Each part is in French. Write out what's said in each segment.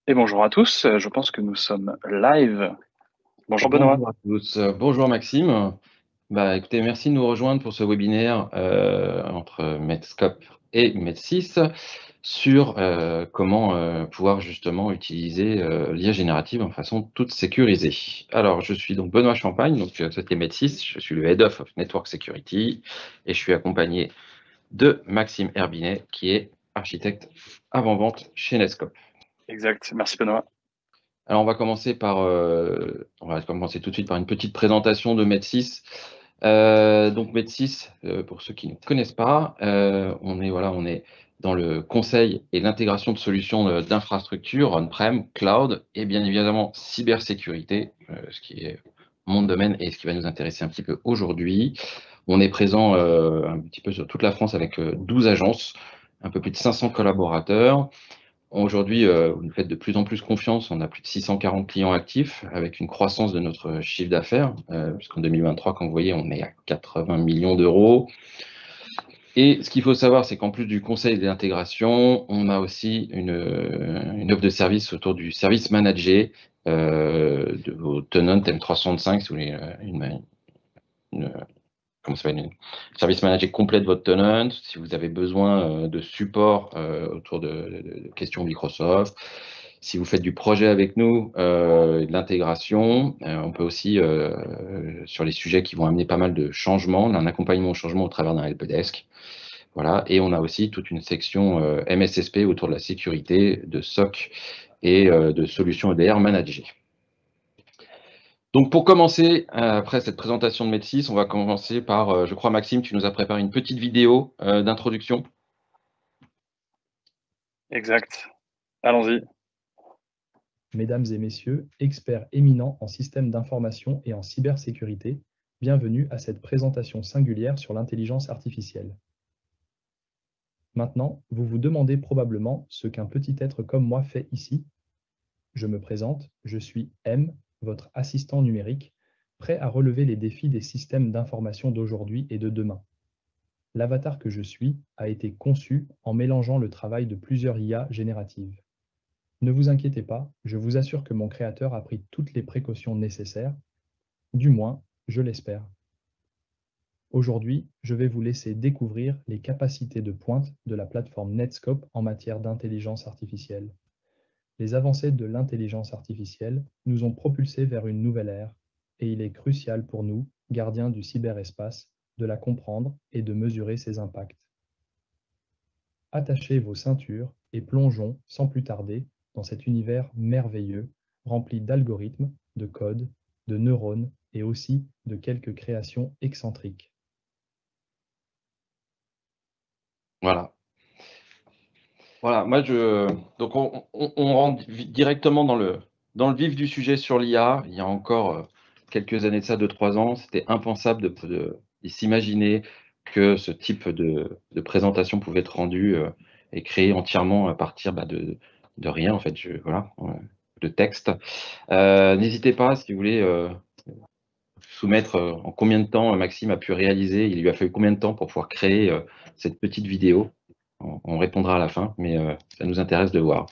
Et bonjour à tous, je pense que nous sommes live. Bonjour Benoît. Bonjour à tous. Bonjour Maxime. Écoutez, merci de nous rejoindre pour ce webinaire entre Medscope et Med6 sur comment pouvoir justement utiliser l'IA générative en façon toute sécurisée. Alors, je suis donc Benoît Champagne, donc c'était Med6, je suis le Head of Network Security et je suis accompagné de Maxime Herbinet qui est architecte avant-vente chez Netscope. Exact, merci Benoît. Alors, on va commencer tout de suite par une petite présentation de Med6. Donc Med6, pour ceux qui ne connaissent pas, on est dans le conseil et l'intégration de solutions d'infrastructure on-prem, cloud et bien évidemment cybersécurité, ce qui est mon domaine et ce qui va nous intéresser un petit peu aujourd'hui. On est présent un petit peu sur toute la France avec 12 agences, un peu plus de 500 collaborateurs. Aujourd'hui, vous nous faites de plus en plus confiance. On a plus de 640 clients actifs avec une croissance de notre chiffre d'affaires, puisqu'en 2023, comme vous voyez, on est à 80 millions d'euros. Et ce qu'il faut savoir, c'est qu'en plus du conseil et de l'intégration, on a aussi une offre de service autour du service managé de vos tenants M365, si vous voulez une comment ça s'appelle, une service manager complet de votre tenant, si vous avez besoin de support autour de questions Microsoft, si vous faites du projet avec nous, de l'intégration, on peut aussi, sur les sujets qui vont amener pas mal de changements, d'un accompagnement au changement au travers d'un helpdesk. Voilà, et on a aussi toute une section MSSP autour de la sécurité, de SOC et de solutions EDR managées. Donc pour commencer, après cette présentation de Med6, on va commencer par, je crois Maxime, tu nous as préparé une petite vidéo d'introduction. Exact, allons-y. Mesdames et messieurs, experts éminents en système d'information et en cybersécurité, bienvenue à cette présentation singulière sur l'intelligence artificielle. Maintenant, vous vous demandez probablement ce qu'un petit être comme moi fait ici. Je me présente, je suis M, votre assistant numérique, prêt à relever les défis des systèmes d'information d'aujourd'hui et de demain. L'avatar que je suis a été conçu en mélangeant le travail de plusieurs IA génératives. Ne vous inquiétez pas, je vous assure que mon créateur a pris toutes les précautions nécessaires, du moins, je l'espère. Aujourd'hui, je vais vous laisser découvrir les capacités de pointe de la plateforme Netscope en matière d'intelligence artificielle. Les avancées de l'intelligence artificielle nous ont propulsés vers une nouvelle ère, et il est crucial pour nous, gardiens du cyberespace, de la comprendre et de mesurer ses impacts. Attachez vos ceintures et plongeons, sans plus tarder, dans cet univers merveilleux, rempli d'algorithmes, de codes, de neurones et aussi de quelques créations excentriques. Voilà. Voilà, donc on rentre directement dans le vif du sujet sur l'IA. Il y a encore quelques années de ça, 2-3 ans, c'était impensable de s'imaginer que ce type de présentation pouvait être rendu et créé entièrement à partir de rien, en fait, de texte. N'hésitez pas, si vous voulez, soumettre en combien de temps Maxime a pu réaliser, il lui a fallu combien de temps pour pouvoir créer cette petite vidéo. On répondra à la fin, mais ça nous intéresse de voir.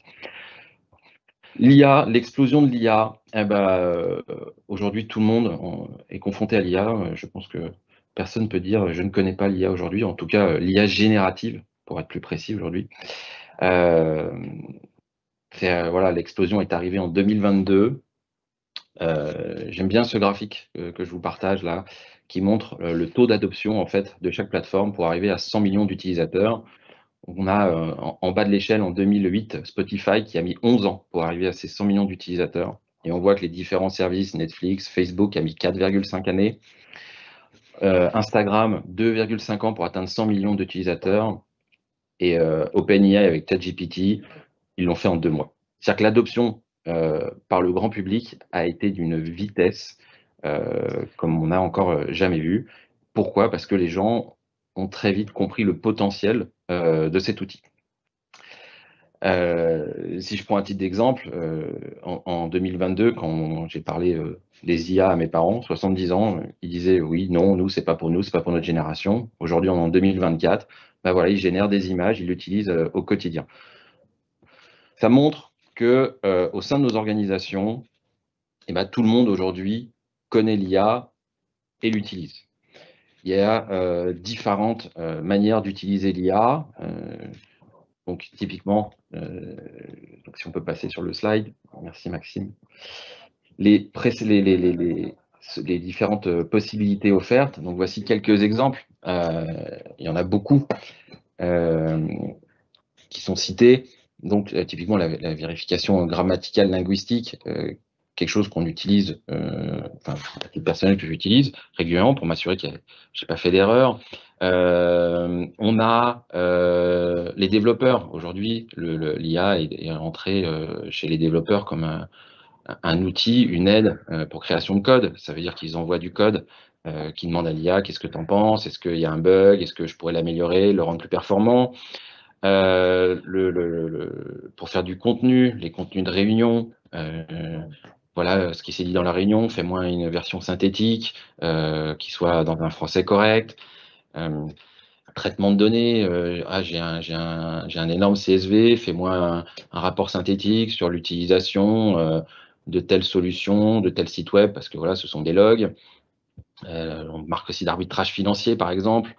L'IA, l'explosion de l'IA, aujourd'hui tout le monde est confronté à l'IA. Je pense que personne ne peut dire je ne connais pas l'IA aujourd'hui, en tout cas l'IA générative, pour être plus précis aujourd'hui. Voilà, l'explosion est arrivée en 2022. J'aime bien ce graphique que je vous partage là, qui montre le taux d'adoption en fait de chaque plateforme pour arriver à 100 millions d'utilisateurs. On a en bas de l'échelle en 2008 Spotify qui a mis 11 ans pour arriver à ces 100 millions d'utilisateurs. Et on voit que les différents services, Netflix, Facebook a mis 4,5 années, Instagram 2,5 ans pour atteindre 100 millions d'utilisateurs, et OpenAI avec ChatGPT, ils l'ont fait en 2 mois. C'est-à-dire que l'adoption par le grand public a été d'une vitesse comme on n'a encore jamais vu. Pourquoi? Parce que les gens ont très vite compris le potentiel de cet outil. Si je prends un titre d'exemple, en 2022, quand j'ai parlé des IA à mes parents, 70 ans, ils disaient oui, non, nous, c'est pas pour nous, c'est pas pour notre génération. Aujourd'hui, on est en 2024, voilà, ils génèrent des images, ils l'utilisent au quotidien. Ça montre que au sein de nos organisations, eh ben, tout le monde aujourd'hui connaît l'IA et l'utilise. Il y a différentes manières d'utiliser l'IA. Donc, typiquement, donc si on peut passer sur le slide, merci Maxime. Les différentes possibilités offertes. Donc, voici quelques exemples. Il y en a beaucoup qui sont cités. Donc, typiquement, la vérification grammaticale linguistique, quelque chose qu'on utilise, enfin, à titre personnel que j'utilise régulièrement pour m'assurer que je n'ai pas fait d'erreur. On a les développeurs. Aujourd'hui, l'IA est rentrée chez les développeurs comme un outil, une aide pour création de code. Ça veut dire qu'ils envoient du code qui demande à l'IA qu'est-ce que tu en penses, est-ce qu'il y a un bug, est-ce que je pourrais l'améliorer, le rendre plus performant. Pour faire du contenu, les contenus de réunion, voilà ce qui s'est dit dans la réunion, fais-moi une version synthétique qui soit dans un français correct. Traitement de données, j'ai un énorme CSV, fais-moi un rapport synthétique sur l'utilisation de telle solution, de tel site web, parce que voilà, ce sont des logs. On marque aussi d'arbitrage financier, par exemple.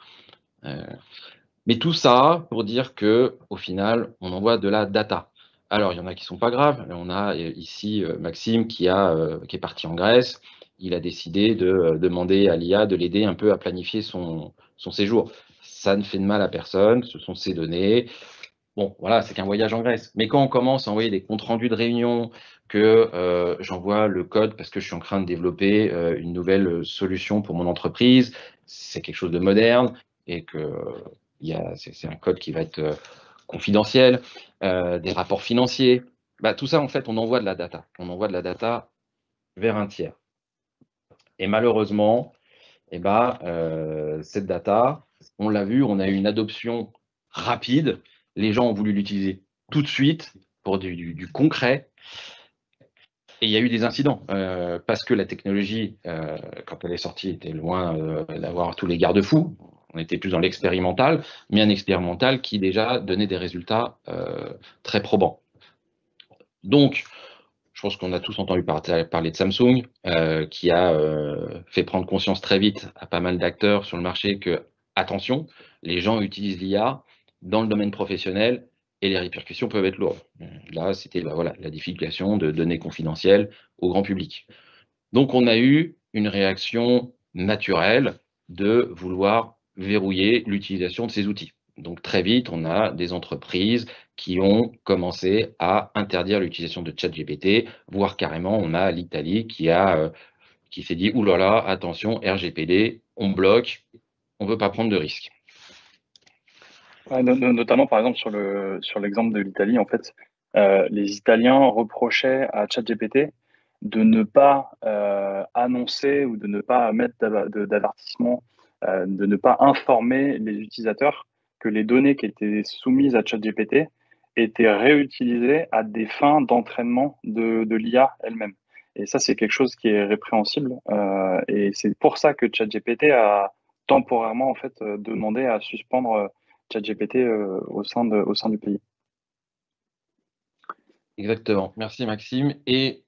Mais tout ça pour dire que, au final, on envoie de la data. Alors, il y en a qui sont pas graves. On a ici Maxime qui est parti en Grèce. Il a décidé de demander à l'IA de l'aider un peu à planifier son séjour. Ça ne fait de mal à personne, ce sont ses données. Bon, voilà, c'est qu'un voyage en Grèce. Mais quand on commence à envoyer des comptes rendus de réunion, que j'envoie le code parce que je suis en train de développer une nouvelle solution pour mon entreprise, c'est quelque chose de moderne et que c'est un code qui va être confidentiel, des rapports financiers. Bah, tout ça, en fait, on envoie de la data. On envoie de la data vers un tiers. Et malheureusement, eh ben, cette data, on l'a vu, on a eu une adoption rapide. Les gens ont voulu l'utiliser tout de suite pour du concret. Et il y a eu des incidents parce que la technologie, quand elle est sortie, était loin d'avoir tous les garde-fous. On était plus dans l'expérimental, mais un expérimental qui déjà donnait des résultats très probants. Donc, je pense qu'on a tous entendu parler de Samsung, qui a fait prendre conscience très vite à pas mal d'acteurs sur le marché que, attention, les gens utilisent l'IA dans le domaine professionnel et les répercussions peuvent être lourdes. Là, c'était voilà, la divulgation de données confidentielles au grand public. Donc, on a eu une réaction naturelle de vouloir verrouiller l'utilisation de ces outils. Donc, très vite, on a des entreprises qui ont commencé à interdire l'utilisation de ChatGPT, voire carrément, on a l'Italie qui s'est dit « Ouh là là, attention, RGPD, on bloque, on ne veut pas prendre de risques ». Ouais, notamment, par exemple, sur l'exemple de l'Italie, en fait, les Italiens reprochaient à ChatGPT de ne pas annoncer ou de ne pas mettre d'avertissement, de ne pas informer les utilisateurs que les données qui étaient soumises à ChatGPT étaient réutilisées à des fins d'entraînement de l'IA elle-même. Et ça, c'est quelque chose qui est répréhensible. Et c'est pour ça que ChatGPT a temporairement en fait demandé à suspendre ChatGPT au sein du pays. Exactement. Merci Maxime. Et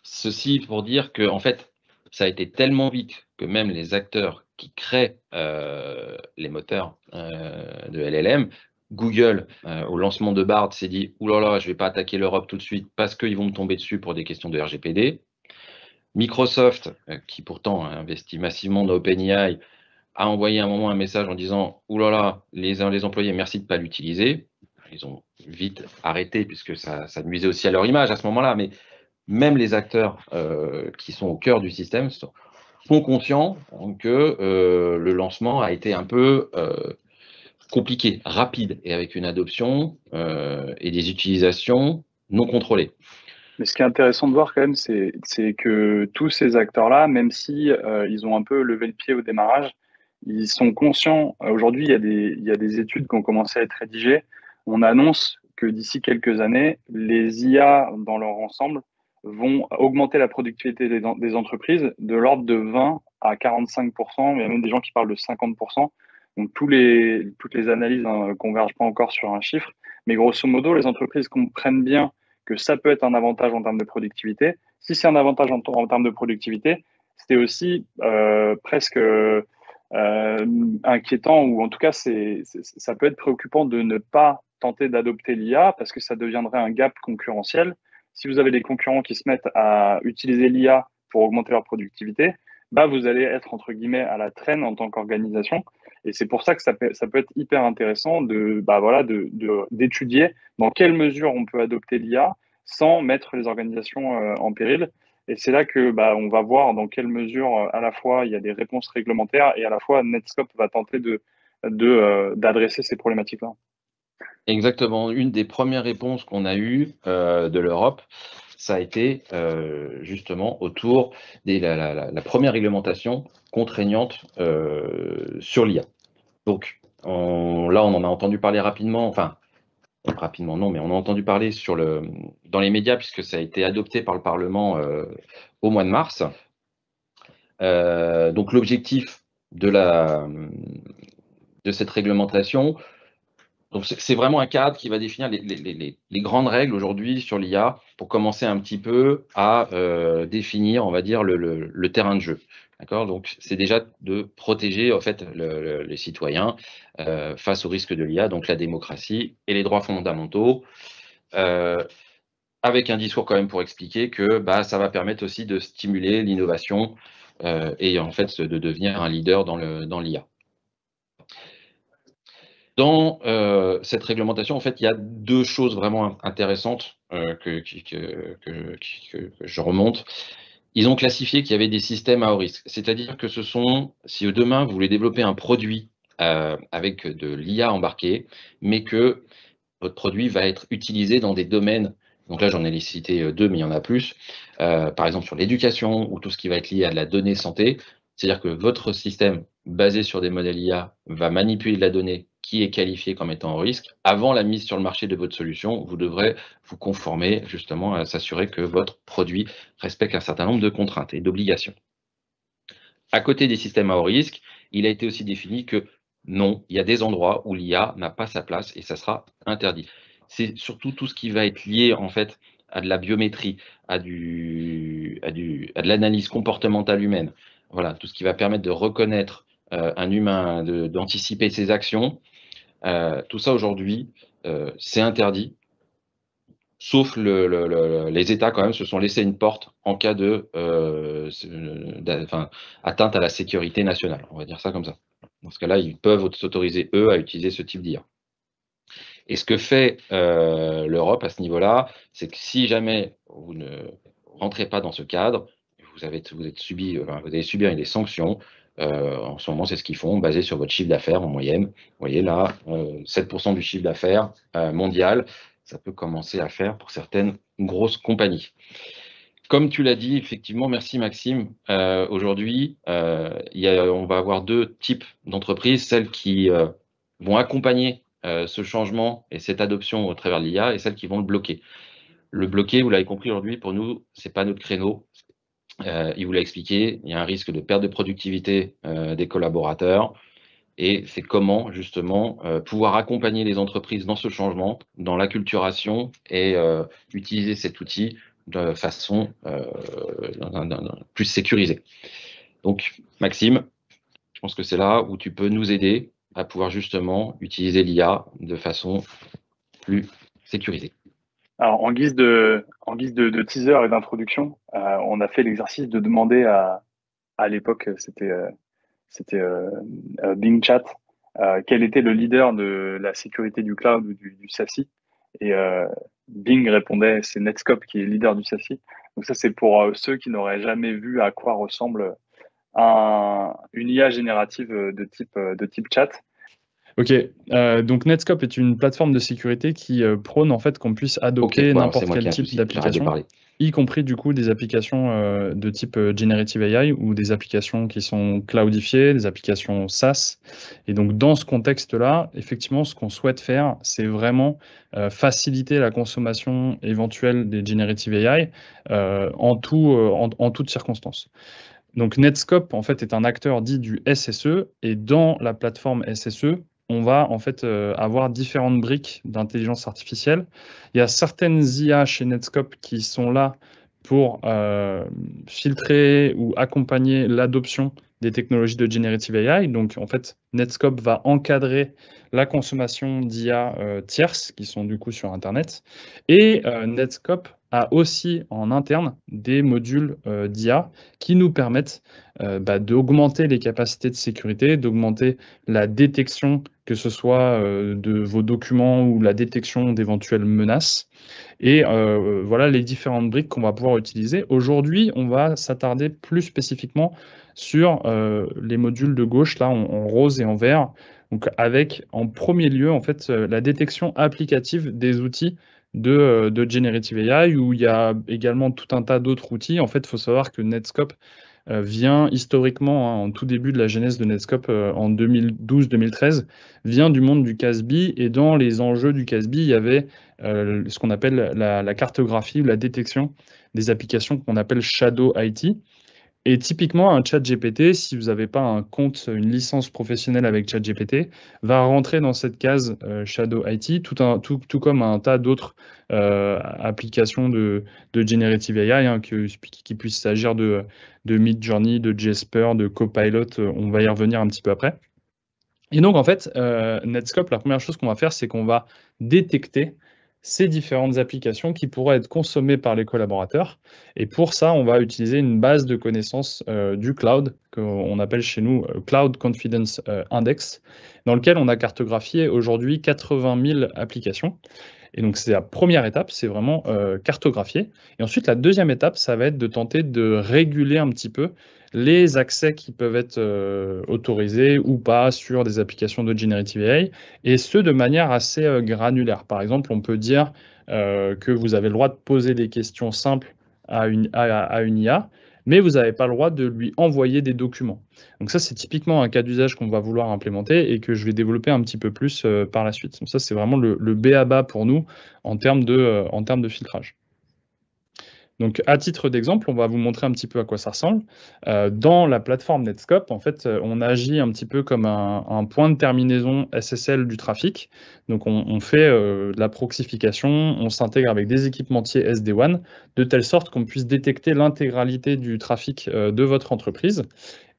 ceci pour dire que en fait, ça a été tellement vite que même les acteurs qui créent les moteurs de LLM, Google, au lancement de Bard, s'est dit « Ouh là là, je ne vais pas attaquer l'Europe tout de suite parce qu'ils vont me tomber dessus pour des questions de RGPD ». Microsoft, qui pourtant a investi massivement dans OpenAI, a envoyé à un moment un message en disant « Ouh là là, les employés, merci de ne pas l'utiliser ». Ils ont vite arrêté puisque ça nuisait aussi à leur image à ce moment-là. Mais même les acteurs qui sont au cœur du système sont conscients que le lancement a été un peu compliqué, rapide et avec une adoption et des utilisations non contrôlées. Mais ce qui est intéressant de voir quand même, c'est que tous ces acteurs-là, même si ils ont un peu levé le pied au démarrage, ils sont conscients. Aujourd'hui, il y a des études qui ont commencé à être rédigées. On annonce que d'ici quelques années, les IA dans leur ensemble vont augmenter la productivité des entreprises de l'ordre de 20 à 45%. Il y a même des gens qui parlent de 50%. Donc toutes les analyses ne convergent pas encore sur un chiffre, Mais grosso modo, les entreprises comprennent bien que ça peut être un avantage en termes de productivité. Si c'est un avantage en termes de productivité, c'est aussi presque inquiétant, ou en tout cas, ça peut être préoccupant de ne pas tenter d'adopter l'IA parce que ça deviendrait un gap concurrentiel. Si vous avez des concurrents qui se mettent à utiliser l'IA pour augmenter leur productivité, bah, vous allez être entre guillemets à la traîne en tant qu'organisation. Et c'est pour ça que ça peut être hyper intéressant d'étudier dans quelle mesure on peut adopter l'IA sans mettre les organisations en péril. Et c'est là que on va voir dans quelle mesure à la fois il y a des réponses réglementaires et à la fois Netskope va tenter d'adresser ces problématiques-là. Exactement. Une des premières réponses qu'on a eues de l'Europe, ça a été justement autour de la première réglementation contraignante sur l'IA. Donc là, on en a entendu parler rapidement, enfin rapidement non, mais on a entendu parler dans les médias puisque ça a été adopté par le Parlement au mois de mars. Donc l'objectif de cette réglementation, donc c'est vraiment un cadre qui va définir les grandes règles aujourd'hui sur l'IA pour commencer un petit peu à définir, on va dire, le terrain de jeu. D'accord ? Donc c'est déjà de protéger en fait les citoyens face au risque de l'IA, donc la démocratie et les droits fondamentaux, avec un discours quand même pour expliquer que ça va permettre aussi de stimuler l'innovation et en fait de devenir un leader dans l'IA. Dans cette réglementation, en fait, il y a deux choses vraiment intéressantes que je remonte. Ils ont classifié qu'il y avait des systèmes à haut risque. C'est-à-dire que si demain vous voulez développer un produit avec de l'IA embarqué, mais que votre produit va être utilisé dans des domaines, donc là j'en ai cité deux, mais il y en a plus, par exemple sur l'éducation ou tout ce qui va être lié à la donnée santé, c'est-à-dire que votre système basé sur des modèles IA va manipuler de la donnée qui est qualifiée comme étant en risque. Avant la mise sur le marché de votre solution, vous devrez vous conformer justement à s'assurer que votre produit respecte un certain nombre de contraintes et d'obligations. À côté des systèmes à haut risque, il a été aussi défini que non, il y a des endroits où l'IA n'a pas sa place et ça sera interdit. C'est surtout tout ce qui va être lié en fait à de la biométrie, à de l'analyse comportementale humaine. Voilà, tout ce qui va permettre de reconnaître un humain, d'anticiper ses actions. Tout ça aujourd'hui, c'est interdit. Sauf les États quand même se sont laissés une porte en cas atteinte à la sécurité nationale. On va dire ça comme ça. Dans ce cas-là, ils peuvent s'autoriser, eux, à utiliser ce type d'IA. Et ce que fait l'Europe à ce niveau-là, c'est que si jamais vous ne rentrez pas dans ce cadre, vous allez subir des sanctions. En ce moment, c'est ce qu'ils font, basé sur votre chiffre d'affaires en moyenne. Vous voyez là, 7% du chiffre d'affaires mondial, ça peut commencer à faire pour certaines grosses compagnies. Comme tu l'as dit, effectivement, merci Maxime. Aujourd'hui, on va avoir deux types d'entreprises, celles qui vont accompagner ce changement et cette adoption au travers de l'IA et celles qui vont le bloquer. Le bloquer, vous l'avez compris aujourd'hui, pour nous, ce n'est pas notre créneau. Il vous l'a expliqué, il y a un risque de perte de productivité des collaborateurs et c'est comment justement pouvoir accompagner les entreprises dans ce changement, dans l'acculturation et utiliser cet outil de façon plus sécurisée. Donc Maxime, je pense que c'est là où tu peux nous aider à pouvoir justement utiliser l'IA de façon plus sécurisée. Alors, en guise de teaser et d'introduction, on a fait l'exercice de demander à l'époque, c'était Bing Chat, quel était le leader de la sécurité du cloud ou du SASI. Et Bing répondait, c'est Netskope qui est leader du SASI. Donc ça, c'est pour ceux qui n'auraient jamais vu à quoi ressemble une IA générative de type chat. Ok, donc Netskope est une plateforme de sécurité qui prône en fait qu'on puisse adopter n'importe quel type d'application, y compris du coup des applications de type Generative AI ou des applications qui sont cloudifiées, des applications SaaS. Et donc dans ce contexte-là, effectivement, ce qu'on souhaite faire, c'est vraiment faciliter la consommation éventuelle des Generative AI en toutes circonstances. Donc Netskope, en fait, est un acteur dit du SSE, et dans la plateforme SSE, on va en fait avoir différentes briques d'intelligence artificielle. Il y a certaines IA chez Netscope qui sont là pour filtrer ou accompagner l'adoption des technologies de Generative AI. Donc, en fait, Netscope va encadrer la consommation d'IA tierces qui sont du coup sur Internet. Et Netscope a aussi en interne des modules d'IA qui nous permettent d'augmenter les capacités de sécurité, d'augmenter la détection, que ce soit de vos documents ou la détection d'éventuelles menaces. Et voilà les différentes briques qu'on va pouvoir utiliser. Aujourd'hui, on va s'attarder plus spécifiquement sur les modules de gauche, là en rose et en vert, donc avec en premier lieu en fait la détection applicative des outils de Generative AI, où il y a également tout un tas d'autres outils. En fait, il faut savoir que Netscope vient historiquement, en tout début de la genèse de Netscope en 2012-2013, vient du monde du CASB, et dans les enjeux du CASB, il y avait ce qu'on appelle la cartographie ou la détection des applications qu'on appelle Shadow IT. Et typiquement, un ChatGPT, si vous n'avez pas un compte, une licence professionnelle avec ChatGPT, va rentrer dans cette case Shadow IT, tout comme un tas d'autres applications de Generative AI, hein, qui puissent s'agir de Midjourney, de Jasper, de Copilot, on va y revenir un petit peu après. Et donc, en fait, Netscope, la première chose qu'on va faire, c'est qu'on va détecter ces différentes applications qui pourraient être consommées par les collaborateurs. Et pour ça, on va utiliser une base de connaissances du cloud, qu'on appelle chez nous Cloud Confidence Index, dans lequel on a cartographié aujourd'hui 80 000 applications. Et donc, c'est la première étape, c'est vraiment cartographier. Et ensuite, la deuxième étape, ça va être de tenter de réguler un petit peu les accès qui peuvent être autorisés ou pas sur des applications de Generative AI, et ce, de manière assez granulaire. Par exemple, on peut dire que vous avez le droit de poser des questions simples à une IA, mais vous n'avez pas le droit de lui envoyer des documents. Donc ça, c'est typiquement un cas d'usage qu'on va vouloir implémenter et que je vais développer un petit peu plus par la suite. Donc ça, c'est vraiment le b.a.-ba pour nous en termes de filtrage. Donc, à titre d'exemple, on va vous montrer un petit peu à quoi ça ressemble. Dans la plateforme Netscope, en fait, on agit un petit peu comme un point de terminaison SSL du trafic. Donc, on fait de la proxification, on s'intègre avec des équipementiers SD-WAN, de telle sorte qu'on puisse détecter l'intégralité du trafic de votre entreprise.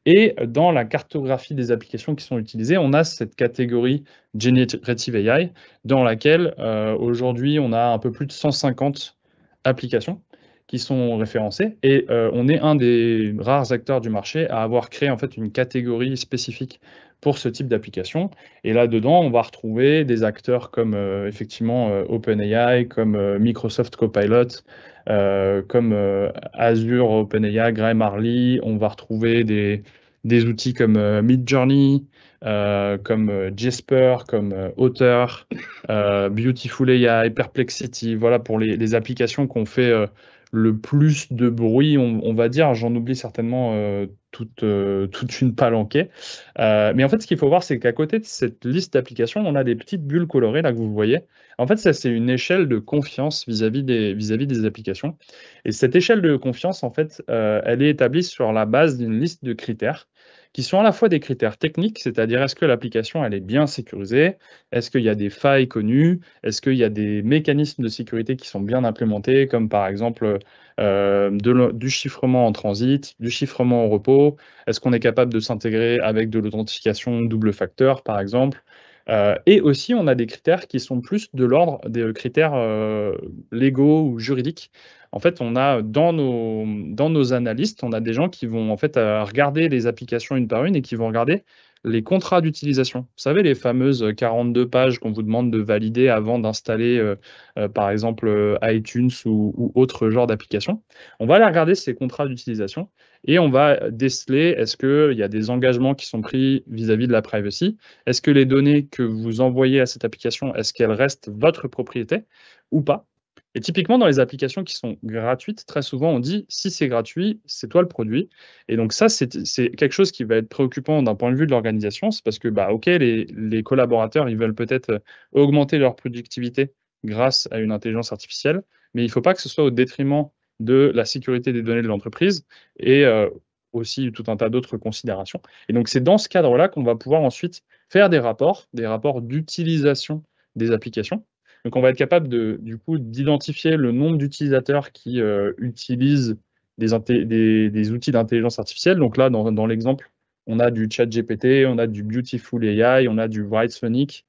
Et dans la cartographie des applications qui sont utilisées, on a cette catégorie Generative AI, dans laquelle aujourd'hui, on a un peu plus de 150 applications qui sont référencées, et on est un des rares acteurs du marché à avoir créé en fait une catégorie spécifique pour ce type d'application. Et là-dedans, on va retrouver des acteurs comme effectivement OpenAI, comme Microsoft Copilot, comme Azure OpenAI, Grammarly. On va retrouver des outils comme Midjourney, comme Jasper, comme Otter, Beautiful AI, Perplexity, voilà pour les applications qu'on fait le plus de bruit, on va dire. J'en oublie certainement toute une palanquée. Mais en fait, ce qu'il faut voir, c'est qu'à côté de cette liste d'applications, on a des petites bulles colorées là que vous voyez. En fait, ça, c'est une échelle de confiance vis-à-vis des applications. Et cette échelle de confiance, en fait, elle est établie sur la base d'une liste de critères qui sont à la fois des critères techniques, c'est-à-dire est-ce que l'application elle est bien sécurisée, est-ce qu'il y a des failles connues, est-ce qu'il y a des mécanismes de sécurité qui sont bien implémentés, comme par exemple du chiffrement en transit, du chiffrement au repos, est-ce qu'on est capable de s'intégrer avec de l'authentification double facteur, par exemple. Et aussi, on a des critères qui sont plus de l'ordre des critères légaux ou juridiques. En fait, on a dans nos analystes, on a des gens qui vont en fait regarder les applications une par une et qui vont regarder les contrats d'utilisation. Vous savez, les fameuses 42 pages qu'on vous demande de valider avant d'installer, par exemple, iTunes ou autre genre d'application. On va aller regarder ces contrats d'utilisation et on va déceler, est-ce qu'il y a des engagements qui sont pris vis-à-vis de la privacy? Est-ce que les données que vous envoyez à cette application, est-ce qu'elles restent votre propriété ou pas? Et typiquement, dans les applications qui sont gratuites, très souvent, on dit, si c'est gratuit, c'est toi le produit. Et donc ça, c'est quelque chose qui va être préoccupant d'un point de vue de l'organisation. C'est parce que, OK, les collaborateurs, ils veulent peut-être augmenter leur productivité grâce à une intelligence artificielle, mais il ne faut pas que ce soit au détriment de la sécurité des données de l'entreprise et aussi tout un tas d'autres considérations. Et donc, c'est dans ce cadre-là qu'on va pouvoir ensuite faire des rapports d'utilisation des applications. Donc, on va être capable du coup d'identifier le nombre d'utilisateurs qui utilisent des outils d'intelligence artificielle. Donc là, dans l'exemple, on a du ChatGPT, on a du Beautiful AI, on a du Write-Sonic.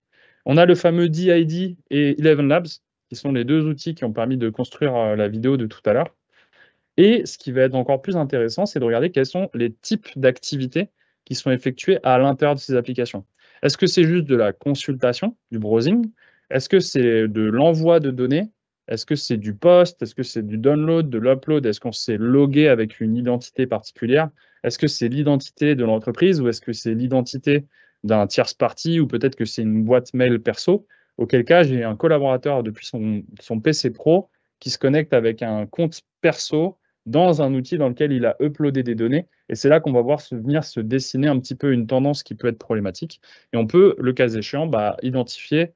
On a le fameux DID et Eleven Labs, qui sont les deux outils qui ont permis de construire la vidéo de tout à l'heure. Et ce qui va être encore plus intéressant, c'est de regarder quels sont les types d'activités qui sont effectuées à l'intérieur de ces applications. Est-ce que c'est juste de la consultation, du browsing? Est-ce que c'est de l'envoi de données? Est-ce que c'est du post? Est-ce que c'est du download, de l'upload? Est-ce qu'on s'est logué avec une identité particulière? Est-ce que c'est l'identité de l'entreprise ou est-ce que c'est l'identité d'un tierce party ou peut-être que c'est une boîte mail perso? Auquel cas, j'ai un collaborateur depuis son PC pro qui se connecte avec un compte perso dans un outil dans lequel il a uploadé des données. Et c'est là qu'on va voir venir se dessiner un petit peu une tendance qui peut être problématique. Et on peut, le cas échéant, identifier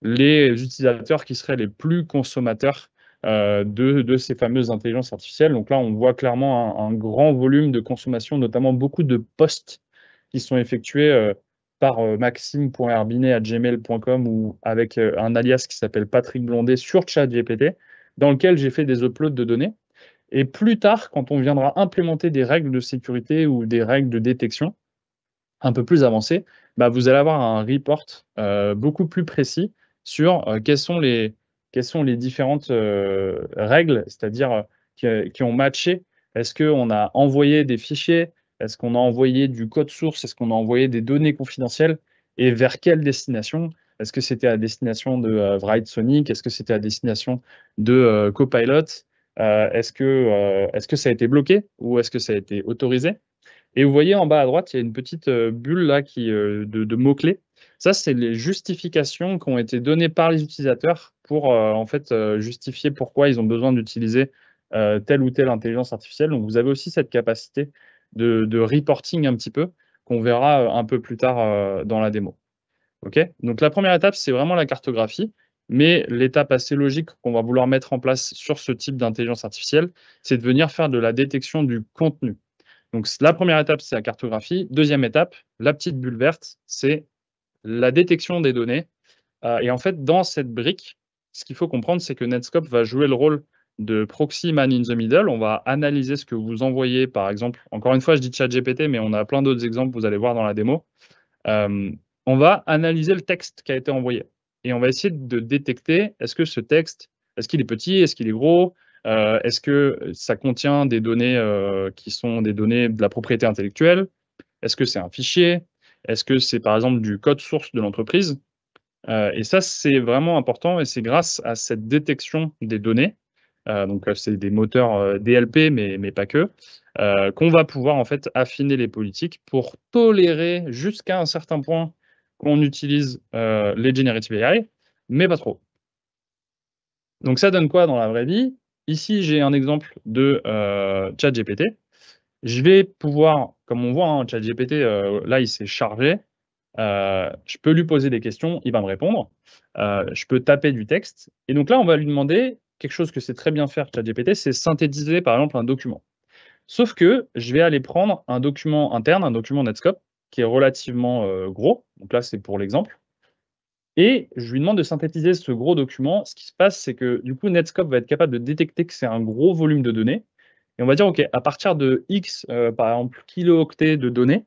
les utilisateurs qui seraient les plus consommateurs de ces fameuses intelligences artificielles. Donc là, on voit clairement un grand volume de consommation, notamment beaucoup de posts qui sont effectués par maxime.herbinet@gmail.com ou avec un alias qui s'appelle Patrick Blondet sur ChatGPT, dans lequel j'ai fait des uploads de données. Et plus tard, quand on viendra implémenter des règles de sécurité ou des règles de détection un peu plus avancées, vous allez avoir un report beaucoup plus précis sur quelles sont les différentes règles, c'est-à-dire qui ont matché. Est-ce qu'on a envoyé des fichiers? Est-ce qu'on a envoyé du code source? Est-ce qu'on a envoyé des données confidentielles? Et vers quelle destination? Est-ce que c'était à destination de Write-Sonic? Est-ce que c'était à destination de Copilot? Est-ce que ça a été bloqué ou est-ce que ça a été autorisé? Et vous voyez en bas à droite, il y a une petite bulle là de mots-clés. Ça, c'est les justifications qui ont été données par les utilisateurs pour en fait justifier pourquoi ils ont besoin d'utiliser telle ou telle intelligence artificielle. Donc, vous avez aussi cette capacité de reporting un petit peu qu'on verra un peu plus tard dans la démo. OK? Donc, la première étape, c'est vraiment la cartographie. Mais l'étape assez logique qu'on va vouloir mettre en place sur ce type d'intelligence artificielle, c'est de venir faire de la détection du contenu. Donc, la première étape, c'est la cartographie. Deuxième étape, la petite bulle verte, c'est la détection des données. Et en fait, dans cette brique, ce qu'il faut comprendre, c'est que Netscope va jouer le rôle de proxy man in the middle. On va analyser ce que vous envoyez, par exemple. Encore une fois, je dis ChatGPT, mais on a plein d'autres exemples, vous allez voir dans la démo. On va analyser le texte qui a été envoyé. Et on va essayer de détecter, est-ce que ce texte, est-ce qu'il est petit, est-ce qu'il est gros, est-ce que ça contient des données qui sont des données de la propriété intellectuelle? Est-ce que c'est un fichier? Est-ce que c'est par exemple du code source de l'entreprise? Et ça, c'est vraiment important et c'est grâce à cette détection des données, donc c'est des moteurs DLP, mais pas que, qu'on va pouvoir en fait affiner les politiques pour tolérer jusqu'à un certain point qu'on utilise les generative AI, mais pas trop. Donc ça donne quoi dans la vraie vie? Ici, j'ai un exemple de ChatGPT. Je vais pouvoir, comme on voit, ChatGPT, là, il s'est chargé. Je peux lui poser des questions, il va me répondre. Je peux taper du texte. Et donc là, on va lui demander quelque chose que sait très bien faire ChatGPT, c'est synthétiser, par exemple, un document. Sauf que je vais aller prendre un document interne, un document Netscope, qui est relativement gros. Donc là, c'est pour l'exemple. Et je lui demande de synthétiser ce gros document. Ce qui se passe, c'est que du coup, Netscope va être capable de détecter que c'est un gros volume de données. Et on va dire, OK, à partir de X, par exemple, kilooctets de données,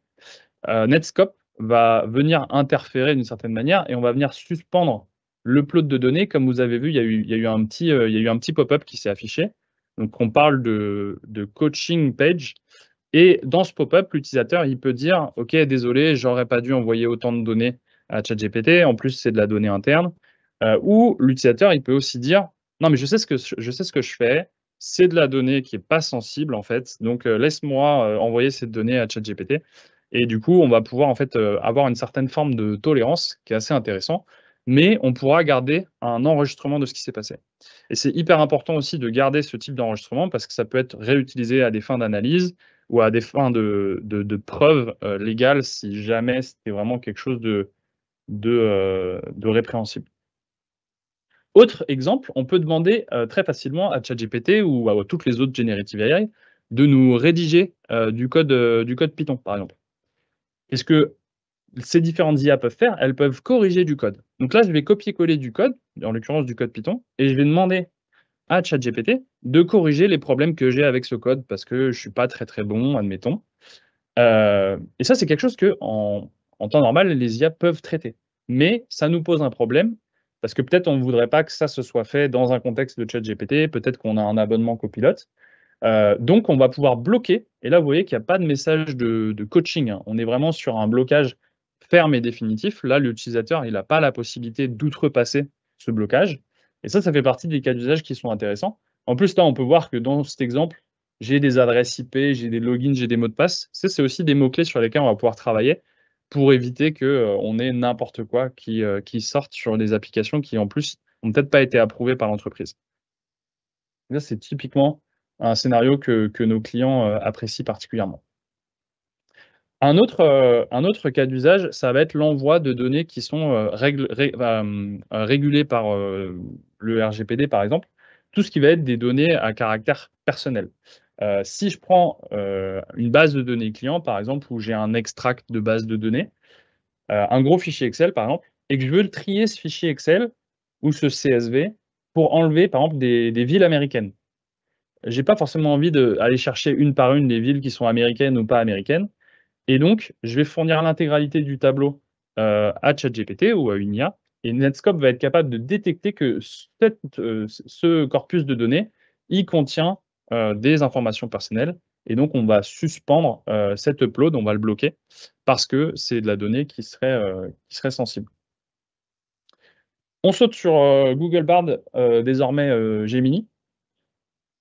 Netscope va venir interférer d'une certaine manière et on va venir suspendre l'upload de données. Comme vous avez vu, il y a eu un petit pop-up qui s'est affiché. Donc, on parle de coaching page. Et dans ce pop-up, l'utilisateur, il peut dire « OK, désolé, j'aurais pas dû envoyer autant de données à ChatGPT. En plus, c'est de la donnée interne. » Ou l'utilisateur, il peut aussi dire « Non, mais je sais ce que je fais. C'est de la donnée qui n'est pas sensible, en fait. Donc, laisse-moi envoyer cette donnée à ChatGPT. » Et du coup, on va pouvoir en fait avoir une certaine forme de tolérance qui est assez intéressant, mais on pourra garder un enregistrement de ce qui s'est passé. Et c'est hyper important aussi de garder ce type d'enregistrement parce que ça peut être réutilisé à des fins d'analyse ou à des fins de preuves légales si jamais c'était vraiment quelque chose de répréhensible. Autre exemple, on peut demander très facilement à ChatGPT ou à toutes les autres generative AI de nous rédiger du code Python, par exemple. Et ce que ces différentes IA peuvent faire, elles peuvent corriger du code. Donc là, je vais copier-coller du code, en l'occurrence du code Python, et je vais demander à ChatGPT de corriger les problèmes que j'ai avec ce code parce que je ne suis pas très très bon, admettons. Et ça, c'est quelque chose que en temps normal, les IA peuvent traiter. Mais ça nous pose un problème parce que peut-être on ne voudrait pas que ça se soit fait dans un contexte de ChatGPT, peut-être qu'on a un abonnement copilote. Donc on va pouvoir bloquer, et là vous voyez qu'il n'y a pas de message de coaching, hein. On est vraiment sur un blocage ferme et définitif. Là, l'utilisateur, il n'a pas la possibilité d'outrepasser ce blocage. Et ça fait partie des cas d'usage qui sont intéressants. En plus, là, on peut voir que dans cet exemple, j'ai des adresses IP, j'ai des logins, j'ai des mots de passe. Ça, c'est aussi des mots-clés sur lesquels on va pouvoir travailler pour éviter qu'on ait n'importe quoi qui sorte sur des applications qui, en plus, n'ont peut-être pas été approuvées par l'entreprise. Là, c'est typiquement un scénario que nos clients apprécient particulièrement. Un autre cas d'usage, ça va être l'envoi de données qui sont régulées par le RGPD, par exemple, tout ce qui va être des données à caractère personnel. Si je prends une base de données client, par exemple, où j'ai un extract de base de données, un gros fichier Excel, par exemple, et que je veux le trier, ce fichier Excel ou ce CSV, pour enlever, par exemple, des villes américaines. J'ai pas forcément envie d'aller chercher une par une les villes qui sont américaines ou pas américaines. Et donc, je vais fournir l'intégralité du tableau à ChatGPT ou à une IA. Et Netscope va être capable de détecter que ce corpus de données, il contient des informations personnelles. Et donc, on va suspendre cet upload, on va le bloquer, parce que c'est de la donnée qui serait sensible. On saute sur Google Bard, désormais Gemini.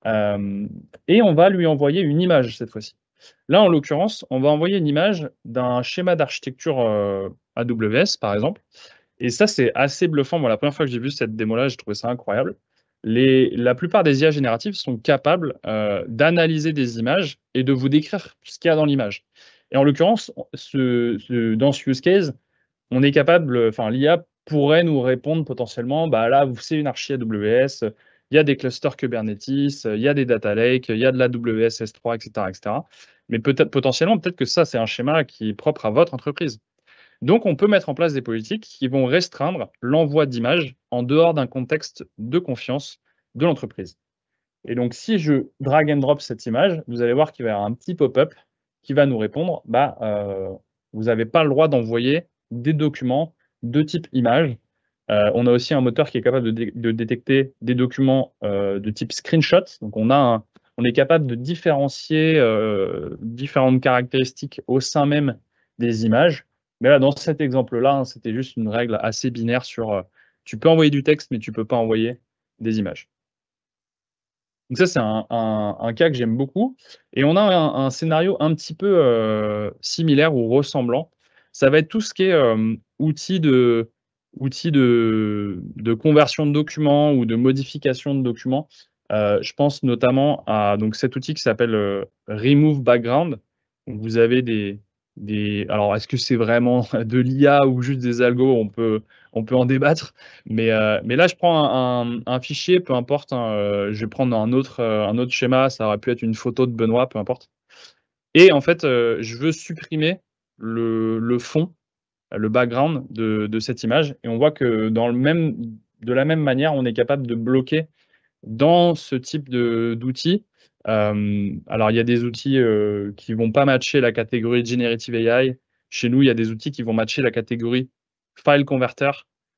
Et on va lui envoyer une image cette fois-ci. Là, en l'occurrence, on va envoyer une image d'un schéma d'architecture AWS, par exemple. Et ça, c'est assez bluffant. Moi, la première fois que j'ai vu cette démo-là, j'ai trouvé ça incroyable. La plupart des IA génératives sont capables d'analyser des images et de vous décrire ce qu'il y a dans l'image. Et en l'occurrence, dans ce use case, on est capable, enfin, l'IA pourrait nous répondre potentiellement, bah là, c'est une archi AWS, il y a des clusters Kubernetes, il y a des data lakes, il y a de l'AWS S3, etc., etc. Mais potentiellement, peut-être que ça, c'est un schéma qui est propre à votre entreprise. Donc, on peut mettre en place des politiques qui vont restreindre l'envoi d'images en dehors d'un contexte de confiance de l'entreprise. Et donc, si je drag and drop cette image, vous allez voir qu'il va y avoir un petit pop-up qui va nous répondre, vous n'avez pas le droit d'envoyer des documents de type image. On a aussi un moteur qui est capable de détecter des documents de type screenshot. Donc, on est capable de différencier différentes caractéristiques au sein même des images. Mais là, dans cet exemple-là, c'était juste une règle assez binaire sur tu peux envoyer du texte, mais tu ne peux pas envoyer des images. Donc ça, c'est un cas que j'aime beaucoup. Et on a un scénario un petit peu similaire ou ressemblant. Ça va être tout ce qui est outils de conversion de documents ou de modification de documents. Je pense notamment à donc, cet outil qui s'appelle Remove Background. Donc, vous avez alors, est-ce que c'est vraiment de l'IA ou juste des algos? On peut en débattre. Mais là, je prends un fichier, peu importe, hein, je vais prendre un autre schéma, ça aurait pu être une photo de Benoît, peu importe. Et en fait, je veux supprimer le fond, le background de cette image. Et on voit que de la même manière, on est capable de bloquer dans ce type d'outils. Alors, il y a des outils qui ne vont pas matcher la catégorie Generative AI. Chez nous, il y a des outils qui vont matcher la catégorie File Converter.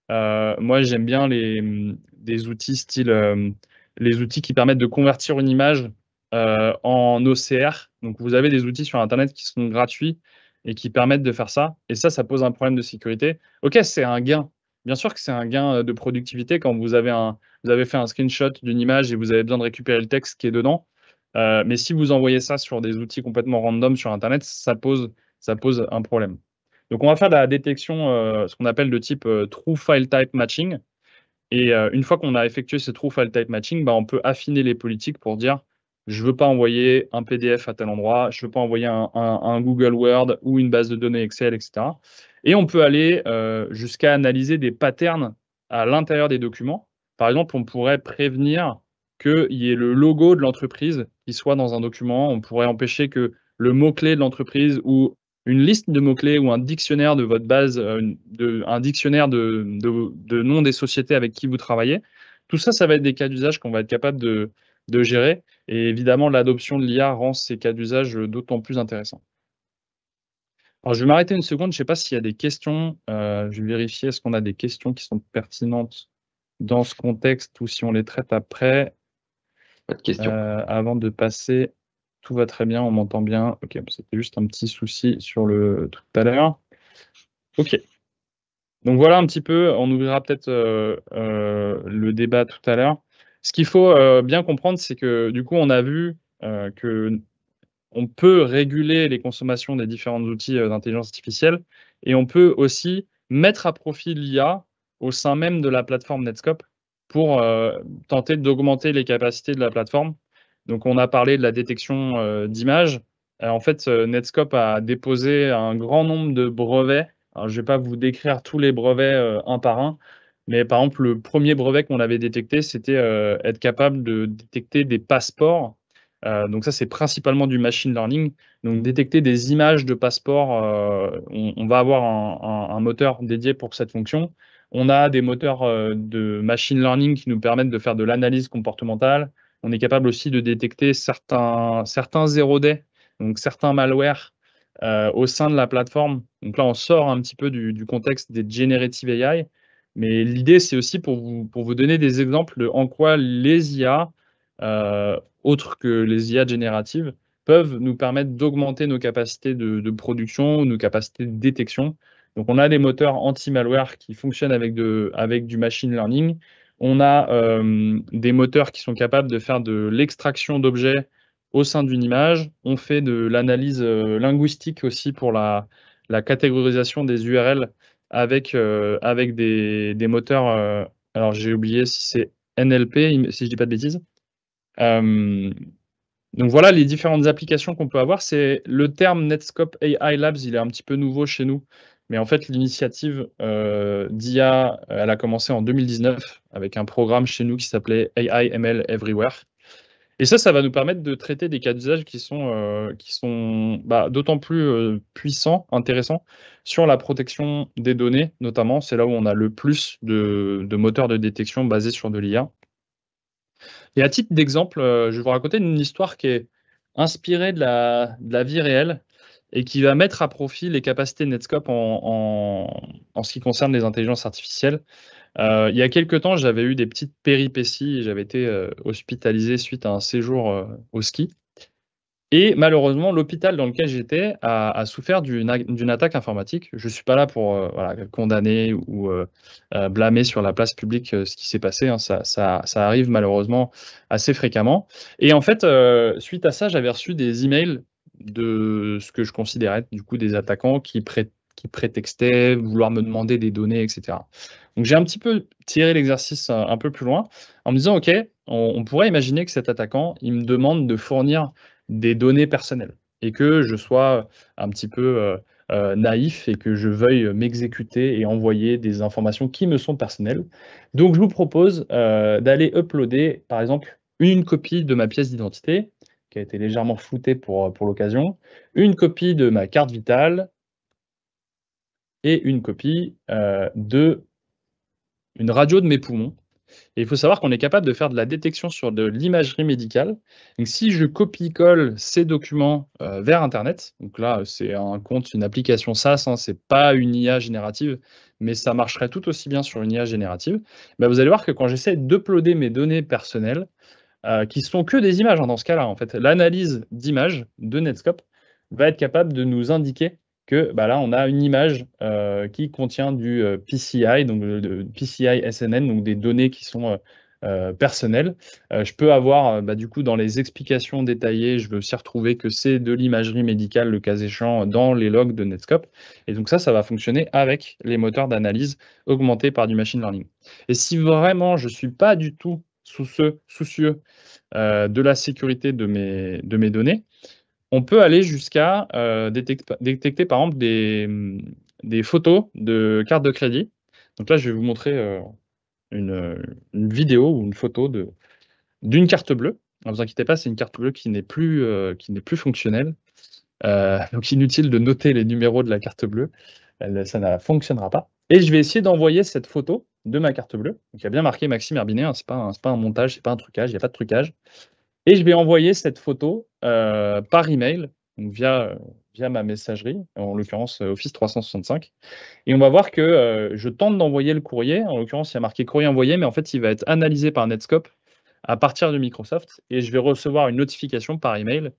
Moi, j'aime bien des outils style les outils qui permettent de convertir une image en OCR. Donc, vous avez des outils sur Internet qui sont gratuits et qui permettent de faire ça. Et ça pose un problème de sécurité. OK, c'est un gain. Bien sûr que c'est un gain de productivité quand vous avez fait un screenshot d'une image et vous avez besoin de récupérer le texte qui est dedans. Mais si vous envoyez ça sur des outils complètement random sur Internet, ça pose un problème. Donc, on va faire de la détection, ce qu'on appelle de type True File Type Matching. Et une fois qu'on a effectué ce True File Type Matching, on peut affiner les politiques pour dire je ne veux pas envoyer un PDF à tel endroit, je ne veux pas envoyer un Google Word ou une base de données Excel, etc. Et on peut aller jusqu'à analyser des patterns à l'intérieur des documents. Par exemple, on pourrait prévenir qu'il y ait le logo de l'entreprise qui soit dans un document. On pourrait empêcher que le mot-clé de l'entreprise ou une liste de mots-clés ou un dictionnaire de votre base, un dictionnaire de noms des sociétés avec qui vous travaillez. Tout ça, ça va être des cas d'usage qu'on va être capable de gérer. Et évidemment, l'adoption de l'IA rend ces cas d'usage d'autant plus intéressants. Alors, je vais m'arrêter une seconde. Je ne sais pas s'il y a des questions. Je vais vérifier est-ce qu'on a des questions qui sont pertinentes dans ce contexte ou si on les traite après. Pas de questions. Avant de passer, tout va très bien, on m'entend bien. Ok, c'était juste un petit souci sur le truc tout à l'heure. Ok. Donc voilà un petit peu, on ouvrira peut-être le débat tout à l'heure. Ce qu'il faut bien comprendre, c'est que du coup, on a vu que on peut réguler les consommations des différents outils d'intelligence artificielle et on peut aussi mettre à profit l'IA au sein même de la plateforme Netscope pour tenter d'augmenter les capacités de la plateforme. Donc, on a parlé de la détection d'images. En fait, Netscope a déposé un grand nombre de brevets. Alors, je ne vais pas vous décrire tous les brevets un par un, mais par exemple, le premier brevet qu'on avait détecté, c'était être capable de détecter des passeports. Donc ça, c'est principalement du machine learning. Donc détecter des images de passeports, on va avoir un moteur dédié pour cette fonction. On a des moteurs de machine learning qui nous permettent de faire de l'analyse comportementale. On est capable aussi de détecter certains 0D, donc certains malwares au sein de la plateforme. Donc là, on sort un petit peu du contexte des generative AI. Mais l'idée, c'est aussi pour vous donner des exemples de en quoi les IA, autres que les IA génératives, peuvent nous permettre d'augmenter nos capacités de production, nos capacités de détection. Donc, on a des moteurs anti-malware qui fonctionnent avec du machine learning. On a des moteurs qui sont capables de faire de l'extraction d'objets au sein d'une image. On fait de l'analyse linguistique aussi pour la catégorisation des URL avec des moteurs. Alors, j'ai oublié si c'est NLP, si je ne dis pas de bêtises. Donc voilà les différentes applications qu'on peut avoir. C'est le terme Netscope AI Labs, il est un petit peu nouveau chez nous, mais en fait l'initiative d'IA, elle a commencé en 2019 avec un programme chez nous qui s'appelait AI ML Everywhere. Et ça va nous permettre de traiter des cas d'usage qui sont d'autant plus puissants, intéressants, sur la protection des données, notamment. C'est là où on a le plus de moteurs de détection basés sur de l'IA. Et à titre d'exemple, je vais vous raconter une histoire qui est inspirée de la vie réelle et qui va mettre à profit les capacités de Netscope en ce qui concerne les intelligences artificielles. Il y a quelques temps, j'avais eu des petites péripéties et j'avais été hospitalisé suite à un séjour au ski. Et malheureusement, l'hôpital dans lequel j'étais a souffert d'une attaque informatique. Je ne suis pas là pour condamner ou blâmer sur la place publique ce qui s'est passé, hein. Ça arrive malheureusement assez fréquemment. Et en fait, suite à ça, j'avais reçu des emails de ce que je considérais du coup des attaquants qui prétextaient vouloir me demander des données, etc. Donc j'ai un petit peu tiré l'exercice un peu plus loin en me disant, OK, on pourrait imaginer que cet attaquant, il me demande de fournir des données personnelles et que je sois un petit peu naïf et que je veuille m'exécuter et envoyer des informations qui me sont personnelles. Donc, je vous propose d'aller uploader, par exemple, une copie de ma pièce d'identité qui a été légèrement floutée pour l'occasion, une copie de ma carte vitale et une copie de une radio de mes poumons. Et il faut savoir qu'on est capable de faire de la détection sur de l'imagerie médicale. Donc, si je copie-colle ces documents vers Internet, donc là, c'est un compte, une application SaaS, hein, ce n'est pas une IA générative, mais ça marcherait tout aussi bien sur une IA générative, bah, vous allez voir que quand j'essaie d'uploader mes données personnelles, qui ne sont que des images, hein, dans ce cas-là, en fait, l'analyse d'images de Netscope va être capable de nous indiquer que là, on a une image qui contient du PCI, donc de PCI SNN, donc des données qui sont personnelles. Je peux avoir, du coup, dans les explications détaillées, je vais aussi retrouver que c'est de l'imagerie médicale, le cas échéant, dans les logs de Netscope. Et donc ça va fonctionner avec les moteurs d'analyse augmentés par du machine learning. Et si vraiment je ne suis pas du tout soucieux de la sécurité de mes données, on peut aller jusqu'à détecter par exemple des photos de cartes de crédit. Donc là, je vais vous montrer une vidéo ou une photo d'une carte bleue. Ne vous inquiétez pas, c'est une carte bleue qui n'est plus fonctionnelle. Donc inutile de noter les numéros de la carte bleue, ça ne fonctionnera pas. Et je vais essayer d'envoyer cette photo de ma carte bleue. Donc il y a bien marqué Maxime Herbinet, hein, c'est pas un montage, c'est pas un trucage, il n'y a pas de trucage. Et je vais envoyer cette photo par email, donc via ma messagerie, en l'occurrence Office 365. Et on va voir que je tente d'envoyer le courrier. En l'occurrence, il y a marqué courrier envoyé, mais en fait, il va être analysé par Netscope à partir de Microsoft et je vais recevoir une notification par email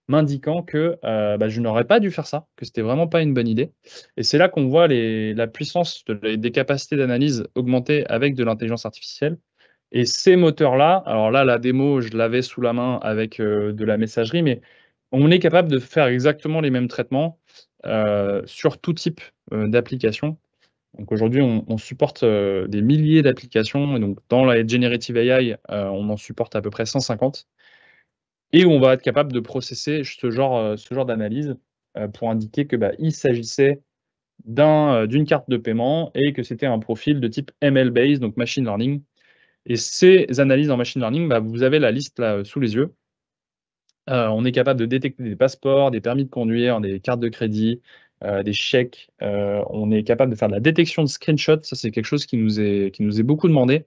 m'indiquant que je n'aurais pas dû faire ça, que c'était vraiment pas une bonne idée. Et c'est là qu'on voit la puissance des capacités d'analyse augmenter avec de l'intelligence artificielle. Et ces moteurs-là, alors là, la démo, je l'avais sous la main avec de la messagerie, mais on est capable de faire exactement les mêmes traitements sur tout type d'application. Donc aujourd'hui, on supporte des milliers d'applications, et donc dans la Generative AI, on en supporte à peu près 150. Et où on va être capable de processer ce genre d'analyse pour indiquer que il s'agissait d'une carte de paiement et que c'était un profil de type ML-based, donc machine learning. Et ces analyses en machine learning, vous avez la liste là sous les yeux. On est capable de détecter des passeports, des permis de conduire, des cartes de crédit, des chèques. On est capable de faire de la détection de screenshots. Ça, c'est quelque chose qui nous est beaucoup demandé.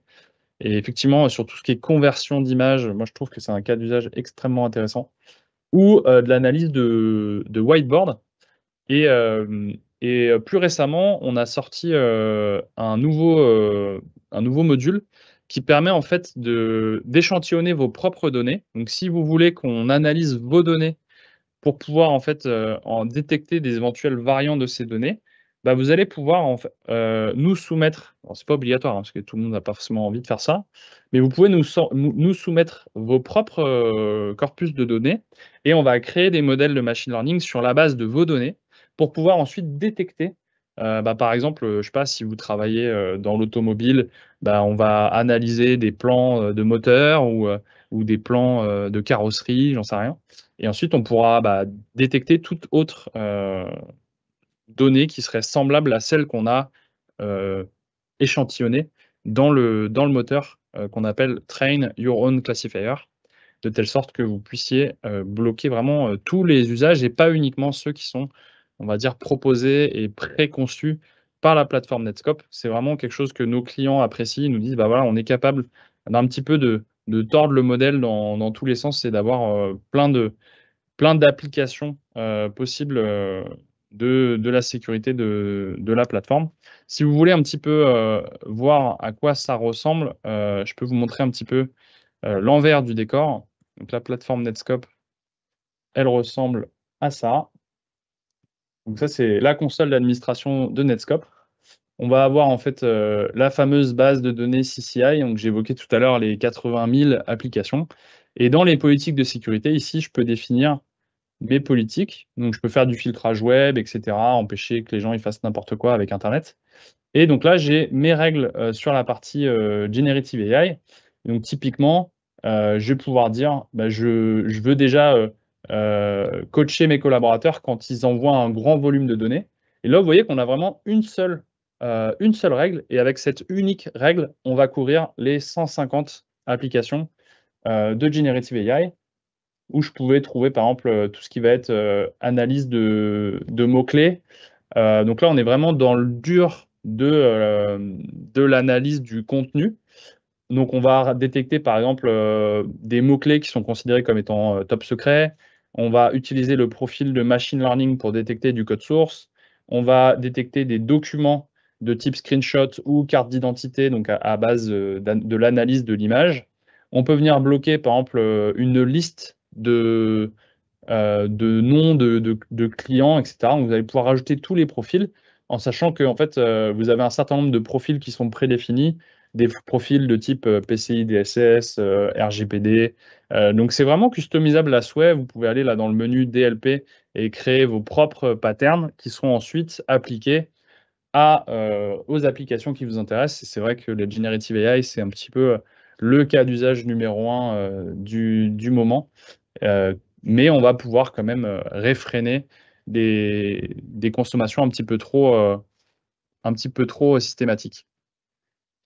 Et effectivement, sur tout ce qui est conversion d'images, moi, je trouve que c'est un cas d'usage extrêmement intéressant. Ou de l'analyse de whiteboard. Et plus récemment, on a sorti un nouveau module qui permet en fait d'échantillonner vos propres données. Donc, si vous voulez qu'on analyse vos données pour pouvoir en fait en détecter des éventuelles variants de ces données, vous allez pouvoir en fait, nous soumettre, alors c'est pas obligatoire hein, parce que tout le monde n'a pas forcément envie de faire ça, mais vous pouvez nous soumettre vos propres corpus de données et on va créer des modèles de machine learning sur la base de vos données pour pouvoir ensuite détecter, par exemple, je ne sais pas si vous travaillez dans l'automobile, on va analyser des plans de moteur ou des plans de carrosserie, j'en sais rien. Et ensuite, on pourra détecter toute autre donnée qui serait semblable à celle qu'on a échantillonnée dans le moteur qu'on appelle Train Your Own Classifier, de telle sorte que vous puissiez bloquer vraiment tous les usages et pas uniquement ceux qui sont, on va dire, proposés et préconçus par la plateforme Netscope. C'est vraiment quelque chose que nos clients apprécient. Ils nous disent, voilà, on est capable d'un petit peu de tordre le modèle dans tous les sens et d'avoir plein d'applications possibles de la sécurité de la plateforme. Si vous voulez un petit peu voir à quoi ça ressemble, je peux vous montrer un petit peu l'envers du décor. Donc la plateforme Netscope, elle ressemble à ça. Donc ça, c'est la console d'administration de Netscope. On va avoir en fait la fameuse base de données CCI, donc j'évoquais tout à l'heure les 80 000 applications. Et dans les politiques de sécurité, ici, je peux définir mes politiques. Donc je peux faire du filtrage web, etc., empêcher que les gens ils fassent n'importe quoi avec Internet. Et donc là, j'ai mes règles sur la partie Generative AI. Donc typiquement, je vais pouvoir dire, je veux déjà coacher mes collaborateurs quand ils envoient un grand volume de données. Et là, vous voyez qu'on a vraiment une seule règle. Et avec cette unique règle, on va couvrir les 150 applications de Generative AI, où je pouvais trouver, par exemple, tout ce qui va être analyse de mots-clés. Donc là, on est vraiment dans le dur de l'analyse du contenu. Donc, on va détecter, par exemple, des mots-clés qui sont considérés comme étant top secret. On va utiliser le profil de machine learning pour détecter du code source. On va détecter des documents de type screenshot ou carte d'identité, donc à base de l'analyse de l'image. On peut venir bloquer, par exemple, une liste de noms de clients, etc. Donc, vous allez pouvoir rajouter tous les profils en sachant que en fait, vous avez un certain nombre de profils qui sont prédéfinis, des profils de type PCI DSS, RGPD. Donc, c'est vraiment customisable à souhait. Vous pouvez aller là dans le menu DLP et créer vos propres patterns qui seront ensuite appliqués aux applications qui vous intéressent. Et c'est vrai que le Generative AI, c'est un petit peu le cas d'usage numéro 1 du moment. Mais on va pouvoir quand même réfréner des consommations un petit peu trop systématiques.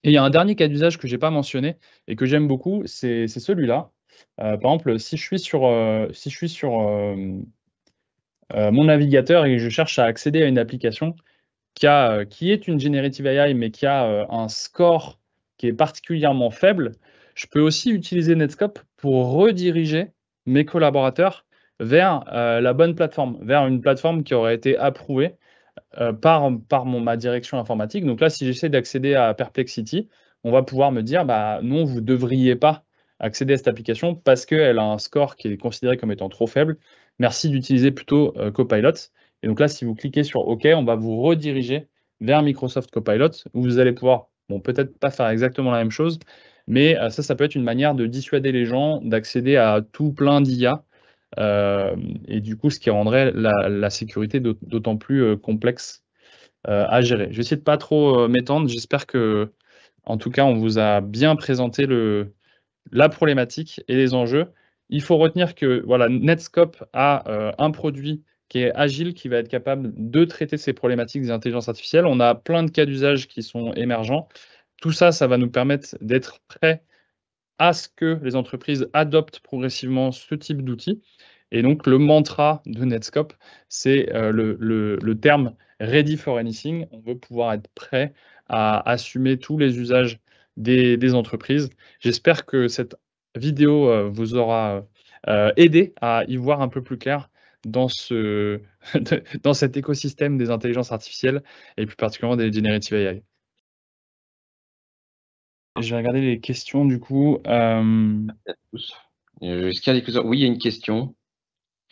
Et il y a un dernier cas d'usage que je n'ai pas mentionné et que j'aime beaucoup, c'est celui-là. Par exemple, si je suis sur mon navigateur et que je cherche à accéder à une application qui est une Generative AI, mais qui a un score qui est particulièrement faible, je peux aussi utiliser Netscope pour rediriger mes collaborateurs vers la bonne plateforme, vers une plateforme qui aurait été approuvée par ma direction informatique. Donc là, si j'essaie d'accéder à Perplexity, on va pouvoir me dire, bah, non, vous ne devriez pas accéder à cette application parce qu'elle a un score qui est considéré comme étant trop faible. Merci d'utiliser plutôt Copilot. Et donc là, si vous cliquez sur OK, on va vous rediriger vers Microsoft Copilot, où vous allez pouvoir, bon, peut-être pas faire exactement la même chose, mais ça peut être une manière de dissuader les gens d'accéder à tout plein d'IA. Et du coup, ce qui rendrait la sécurité d'autant plus complexe à gérer. Je vais essayer de pas trop m'étendre. J'espère que, en tout cas, on vous a bien présenté la problématique et les enjeux. Il faut retenir que voilà, Netscope a un produit qui est agile, qui va être capable de traiter ces problématiques des intelligences artificielles. On a plein de cas d'usage qui sont émergents. Tout ça, ça va nous permettre d'être prêts à ce que les entreprises adoptent progressivement ce type d'outils. Et donc, le mantra de Netscope, c'est le terme Ready for Anything. On veut pouvoir être prêt à assumer tous les usages des entreprises. J'espère que cette vidéo vous aura aidé à y voir un peu plus clair dans cet écosystème des intelligences artificielles et plus particulièrement des Generative AI. Je vais regarder les questions du coup. Est-ce qu'il y a des questions? Oui, il y a une question.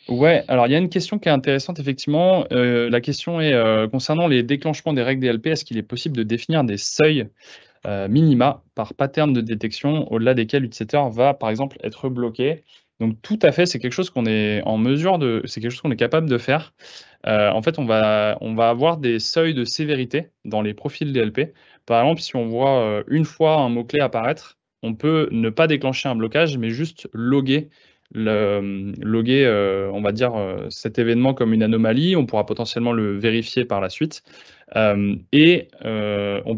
Ouais, alors il y a une question qui est intéressante effectivement. La question est concernant les déclenchements des règles DLP, est-ce qu'il est possible de définir des seuils minima par pattern de détection au-delà desquels l'utilisateur va par exemple être bloqué? Donc tout à fait, c'est quelque chose qu'on est en mesure de, c'est quelque chose qu'on est capable de faire. En fait, on va avoir des seuils de sévérité dans les profils DLP. Par exemple, si on voit une fois un mot-clé apparaître, on peut ne pas déclencher un blocage, mais juste loguer, on va dire, cet événement comme une anomalie. On pourra potentiellement le vérifier par la suite. On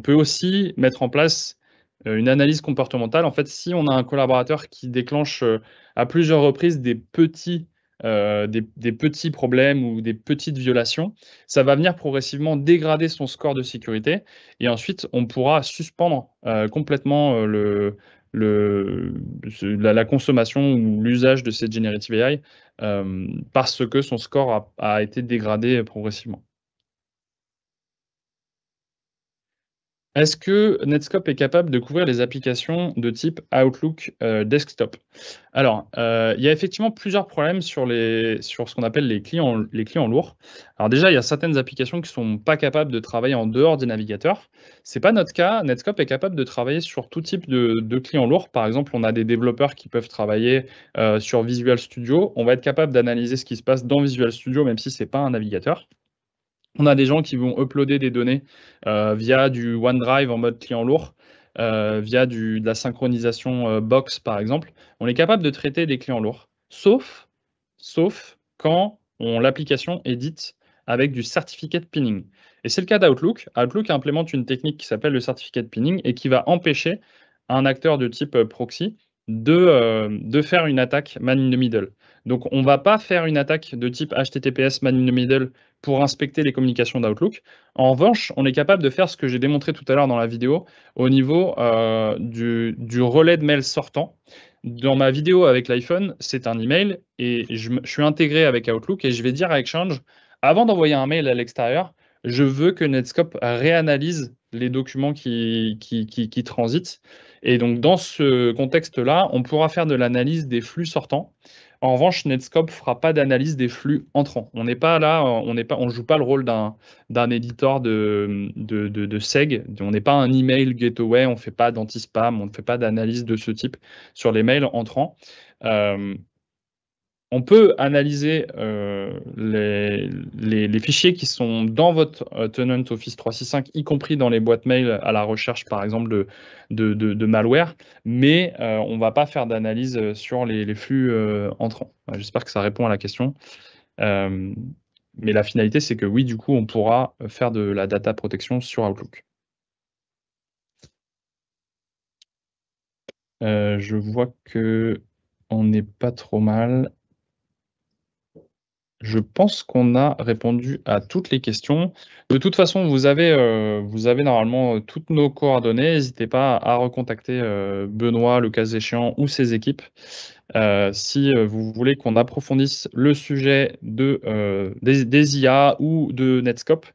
peut aussi mettre en place une analyse comportementale. En fait, si on a un collaborateur qui déclenche à plusieurs reprises des petits problèmes ou des petites violations, ça va venir progressivement dégrader son score de sécurité et ensuite on pourra suspendre complètement la consommation ou l'usage de cette Generative AI parce que son score a été dégradé progressivement. Est-ce que Netscope est capable de couvrir les applications de type Outlook desktop? Alors, il y a effectivement plusieurs problèmes sur ce qu'on appelle les clients lourds. Alors déjà, il y a certaines applications qui ne sont pas capables de travailler en dehors des navigateurs. Ce n'est pas notre cas. Netscope est capable de travailler sur tout type de clients lourds. Par exemple, on a des développeurs qui peuvent travailler sur Visual Studio. On va être capable d'analyser ce qui se passe dans Visual Studio, même si ce n'est pas un navigateur. On a des gens qui vont uploader des données via du OneDrive en mode client lourd, via de la synchronisation Box, par exemple. On est capable de traiter des clients lourds, sauf quand l'application est dite avec du certificate pinning. Et c'est le cas d'Outlook. Outlook implémente une technique qui s'appelle le certificate pinning et qui va empêcher un acteur de type proxy de faire une attaque man in the middle. Donc, on ne va pas faire une attaque de type HTTPS man in the middle pour inspecter les communications d'Outlook. En revanche, on est capable de faire ce que j'ai démontré tout à l'heure dans la vidéo au niveau du relais de mail sortant. Dans ma vidéo avec l'iPhone, c'est un email et je suis intégré avec Outlook et je vais dire à Exchange, avant d'envoyer un mail à l'extérieur, je veux que Netscope réanalyse les documents qui transitent. Et donc, dans ce contexte-là, on pourra faire de l'analyse des flux sortants. En revanche, Netscope ne fera pas d'analyse des flux entrants. On n'est pas là, on ne joue pas le rôle d'un éditeur de SEG. On n'est pas un email gateway, on ne fait pas d'anti-spam, on ne fait pas d'analyse de ce type sur les mails entrants. On peut analyser les fichiers qui sont dans votre tenant Office 365, y compris dans les boîtes mail à la recherche, par exemple, de malware, mais on ne va pas faire d'analyse sur les flux entrants. J'espère que ça répond à la question. Mais la finalité, c'est que oui, du coup, on pourra faire de la data protection sur Outlook. Je vois que On n'est pas trop mal. Je pense qu'on a répondu à toutes les questions. De toute façon, vous avez normalement toutes nos coordonnées. N'hésitez pas à recontacter Benoît, le cas échéant, ou ses équipes. Si vous voulez qu'on approfondisse le sujet des IA ou de Netscope.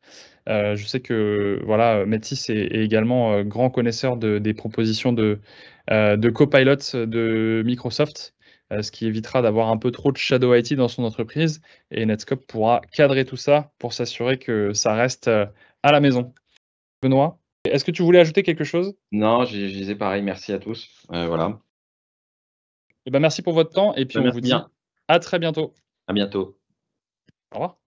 Je sais que voilà, Metis est également grand connaisseur des propositions de Copilot de Microsoft, ce qui évitera d'avoir un peu trop de Shadow IT dans son entreprise. Et Netscope pourra cadrer tout ça pour s'assurer que ça reste à la maison. Benoît, est-ce que tu voulais ajouter quelque chose? Non, je disais pareil, merci à tous. Voilà. Eh ben, merci pour votre temps et puis on Merci vous dit bien. à très bientôt. À bientôt. Au revoir.